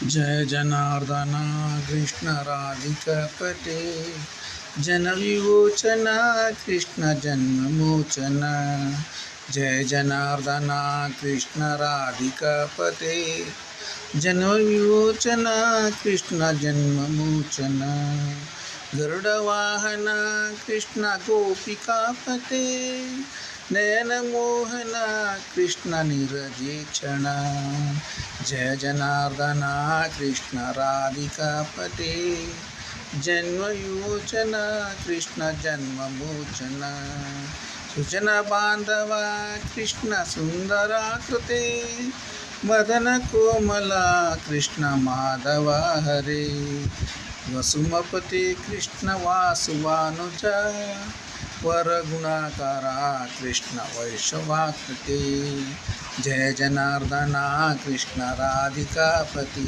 जय जनार्दन कृष्ण राधिकापते जनविमोचन कृष्ण जन्ममोचन। जय जनार्दन कृष्ण राधिकापते जनविमोचन कृष्ण जन्ममोचन। गरुडवाहन कृष्ण गोपिकापते नयन मोहन कृष्ण निरजीक्षण। जय जनार्दन कृष्ण राधिकापते जन्मयोचन कृष्ण जन्ममोचन। सुजन बांधव कृष्ण सुंदराकृते मदन कोमला कृष्ण माधव हरे। वसुमपते कृष्ण वासुवानुजा वरगुणाकारा कृष्ण वैष्णवाकृते। जय जनार्दन कृष्ण राधिकापते।